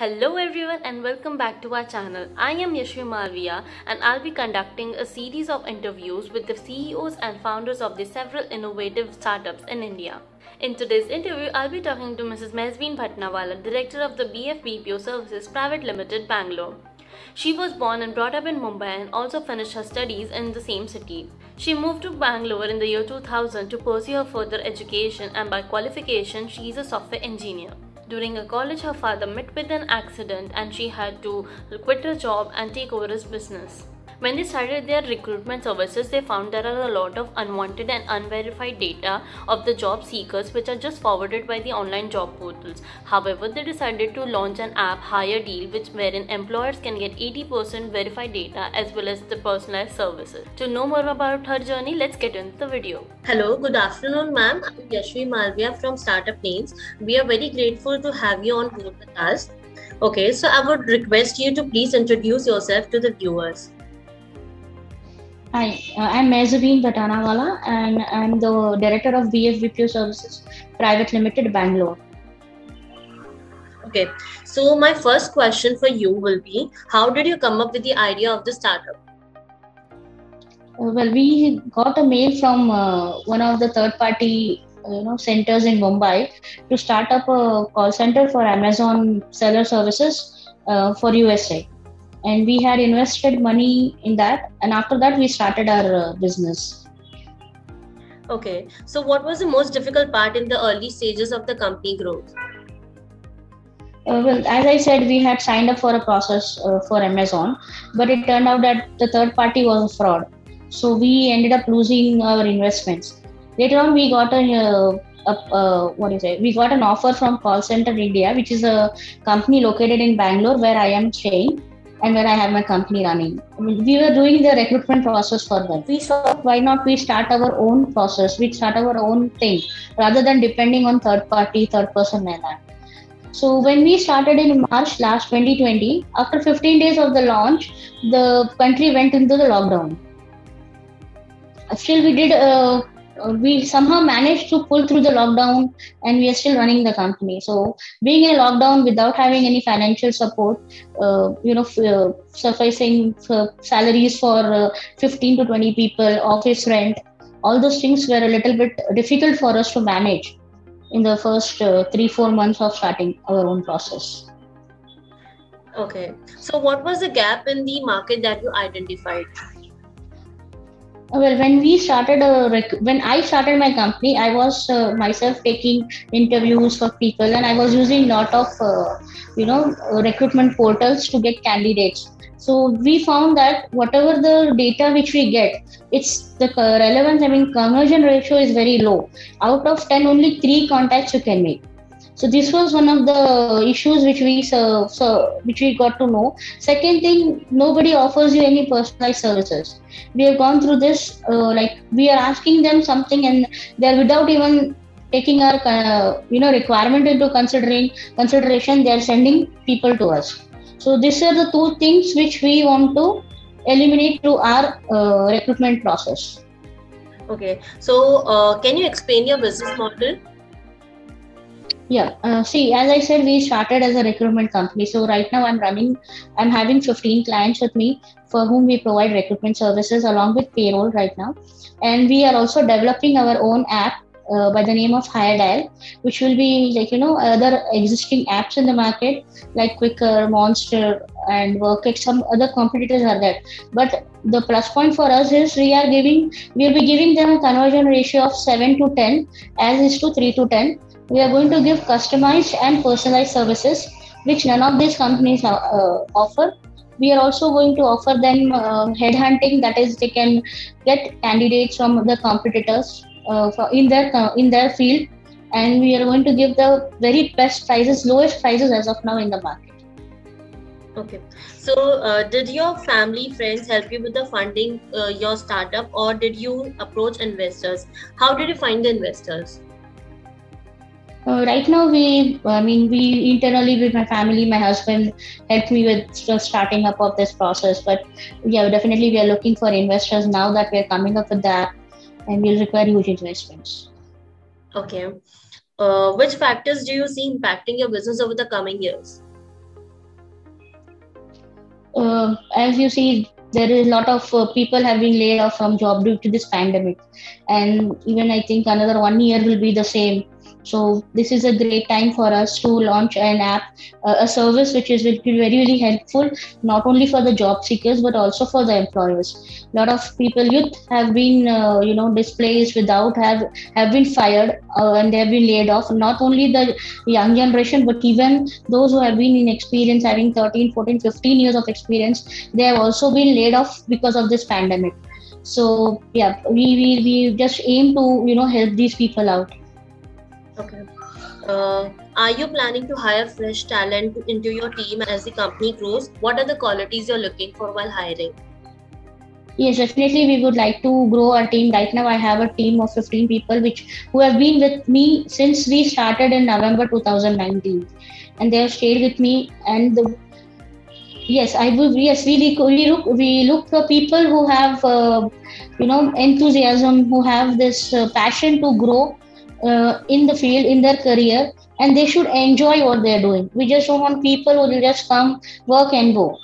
Hello everyone and welcome back to our channel. I am Yashvi Malviya and I'll be conducting a series of interviews with the CEOs and founders of the several innovative startups in India. In today's interview, I'll be talking to Mrs. Mehzabeen Bhatnawala, Director of the BF BPO Services Private Limited, Bangalore. She was born and brought up in Mumbai and also finished her studies in the same city. She moved to Bangalore in the year 2000 to pursue her further education, and by qualification, she is a software engineer. During her college, her father met with an accident and she had to quit her job and take over his business. When they started their recruitment services, they found there are a lot of unwanted and unverified data of the job seekers which are just forwarded by the online job portals. However, they decided to launch an app, Hire Deal, wherein employers can get 80% verified data as well as the personalized services. To know more about her journey, let's get into the video. Hello, good afternoon, ma'am. I'm Yashvi Malviya from Startup Names. We are very grateful to have you on board with us. Okay, so I would request you to please introduce yourself to the viewers. Hi, I'm Mehzabeen Bhatnawala and I'm the Director of BF BPO Services Private Limited, Bangalore. Okay, so my first question for you will be, how did you come up with the idea of the startup? Well, we got a mail from one of the third-party centers in Mumbai to start up a call center for Amazon seller services for USA. And we had invested money in that, and after that we started our business. Okay, so what was the most difficult part in the early stages of the company growth? Well, as I said, we had signed up for a process for Amazon, but it turned out that the third party was a fraud. So we ended up losing our investments. Later on, we got we got an offer from Call Center India, which is a company located in Bangalore where I am staying and where I have my company running. I mean, we were doing the recruitment process for them. We thought, why not we start our own process? We start our own thing rather than depending on third person like that. So when we started in March last 2020, after 15 days of the launch, the country went into the lockdown. Still, we somehow managed to pull through the lockdown and we are still running the company. So being in a lockdown without having any financial support, sufficing salaries for 15 to 20 people, office rent, all those things were a little bit difficult for us to manage in the first 3-4 months of starting our own process. Okay, so what was the gap in the market that you identified? Well, when I started my company, I was myself taking interviews for people, and I was using lot of recruitment portals to get candidates. So we found that whatever the data which we get, it's the relevance. I mean, conversion ratio is very low. Out of 10, only 3 contacts you can make. So this was one of the issues which we got to know. Second thing, nobody offers you any personalized services. We have gone through this, we are asking them something and they're without even taking our requirement into consideration, they are sending people to us. So these are the 2 things which we want to eliminate through our recruitment process. Okay, so can you explain your business model? Yeah, see, as I said, we started as a recruitment company. So right now I'm having 15 clients with me for whom we provide recruitment services along with payroll right now. And we are also developing our own app by the name of Hire Dial, which will be other existing apps in the market like Quicker, Monster and Workit. Some other competitors are there. But the plus point for us is we'll be giving them a conversion ratio of 7 to 10 as is to 3 to 10. We are going to give customized and personalized services which none of these companies offer. We are also going to offer them headhunting, that is, they can get candidates from the competitors in their field, and we are going to give the very best prices, lowest prices as of now in the market. Okay, so did your family, friends help you with the funding your startup, or did you approach investors? How did you find the investors? Right now, we internally with my family, my husband helped me with starting up of this process. But yeah, definitely we are looking for investors now that we are coming up with that, and we'll require huge investments. Okay, which factors do you see impacting your business over the coming years? as you see, there is a lot of people have been laid off from job due to this pandemic, and even I think another 1 year will be the same. So this is a great time for us to launch an app, a service which is will be very very helpful, not only for the job seekers but also for the employers. A lot of people, youth, have been displaced without have been fired, and they have been laid off. Not only the young generation, but even those who have been in experience, having 13, 14, 15 years of experience, they have also been laid off because of this pandemic. So yeah, we just aim to help these people out. Okay. Are you planning to hire fresh talent into your team as the company grows? What are the qualities you're looking for while hiring? Yes, definitely we would like to grow our team. Right now I have a team of 15 people who have been with me since we started in November 2019, and they have stayed with me. And yes, I will. Yes, we look for people who have enthusiasm, who have this passion to grow in the field, in their career, and they should enjoy what they are doing. We just don't want people who will just come, work, and go.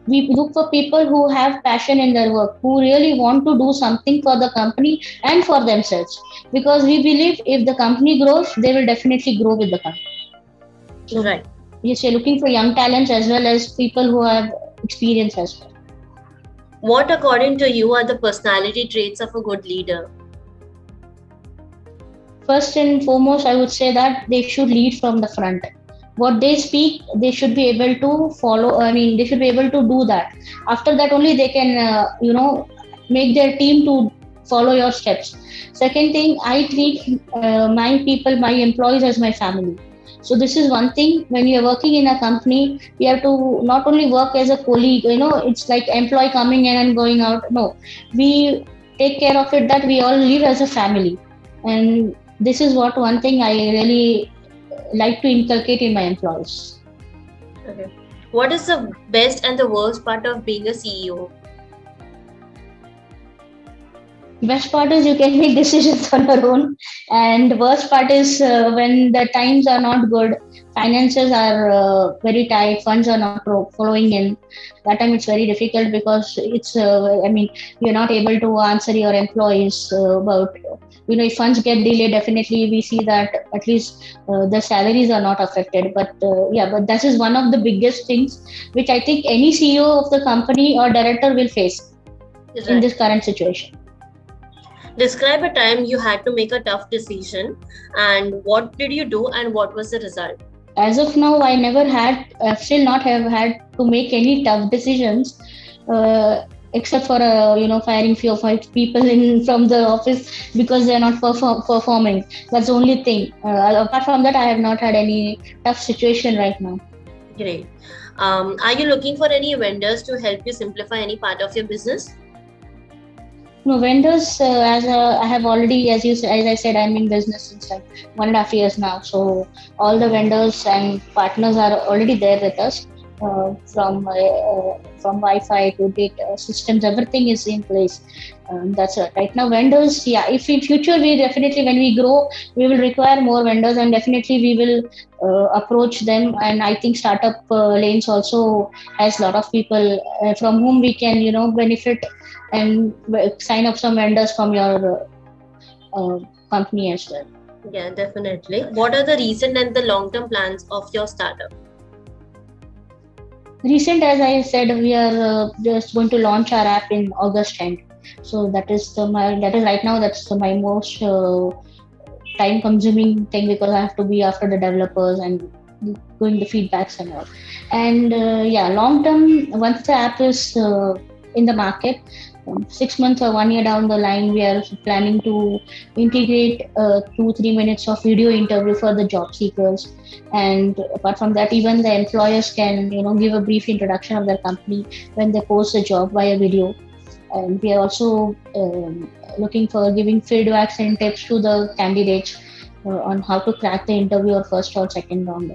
We look for people who have passion in their work, who really want to do something for the company and for themselves. Because we believe if the company grows, they will definitely grow with the company. So, Right. yes, you're looking for young talents as well as people who have experience as well. What, according to you, are the personality traits of a good leader? First and foremost, I would say that they should lead from the front. What they speak, they should be able to follow. I mean, they should be able to do that. After that, only they can, make their team to follow your steps. Second thing, I treat my people, my employees as my family. So this is one thing. When you are working in a company, you have to not only work as a colleague. It's like employee coming in and going out. No, we take care of it that we all live as a family, and this is what one thing I really like to inculcate in my employees. Okay. What is the best and the worst part of being a CEO? Best part is you can make decisions on your own, and worst part is when the times are not good, finances are very tight, funds are not following in. That time it's very difficult because you're not able to answer your employees about if funds get delayed. Definitely we see that at least the salaries are not affected. But that is one of the biggest things which I think any CEO of the company or director will face in this current situation. Describe a time you had to make a tough decision, and what did you do and what was the result? As of now, I never had, still not have had to make any tough decisions, except for firing few of my people from the office because they are not performing. That's the only thing. Apart from that, I have not had any tough situation right now. Great. Are you looking for any vendors to help you simplify any part of your business? No, vendors, I have already, as I said, I'm in business since like 1.5 years now. So all the vendors and partners are already there with us. From Wi-Fi to data systems, everything is in place. That's it. Right now, vendors, yeah. If in future we definitely, when we grow, we will require more vendors, and definitely we will approach them. And I think startup lanes also has a lot of people from whom we can benefit and sign up some vendors from your company as well. Yeah, definitely. What are the recent and the long-term plans of your startup? Recent, as I said, we are just going to launch our app in August end. So that is right now that's my most time-consuming thing, because I have to be after the developers and going the feedbacks and all. And long term, once the app is in the market, 6 months or 1 year down the line, we are planning to integrate 2-3 minutes of video interview for the job seekers. And apart from that, even the employers can give a brief introduction of their company when they post a job via video. And we are also looking for giving feedbacks and tips to the candidates on how to crack the interview or first or second round.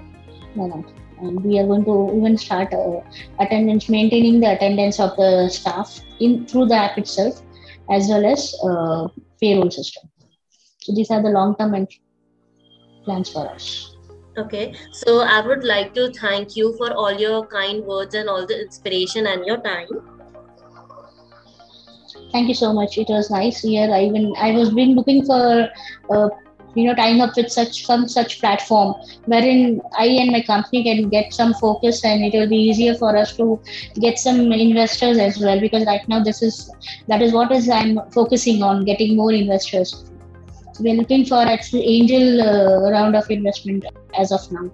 And we are going to even start maintaining the attendance of the staff through the app itself, as well as payroll system. So these are the long-term plans for us. Okay, so I would like to thank you for all your kind words and all the inspiration and your time. Thank you so much. It was nice here. I was been looking for tying up with such platform wherein I and my company can get some focus, and it will be easier for us to get some investors as well, because right now that is what is I'm focusing on, getting more investors. So we're looking for actually angel round of investment as of now.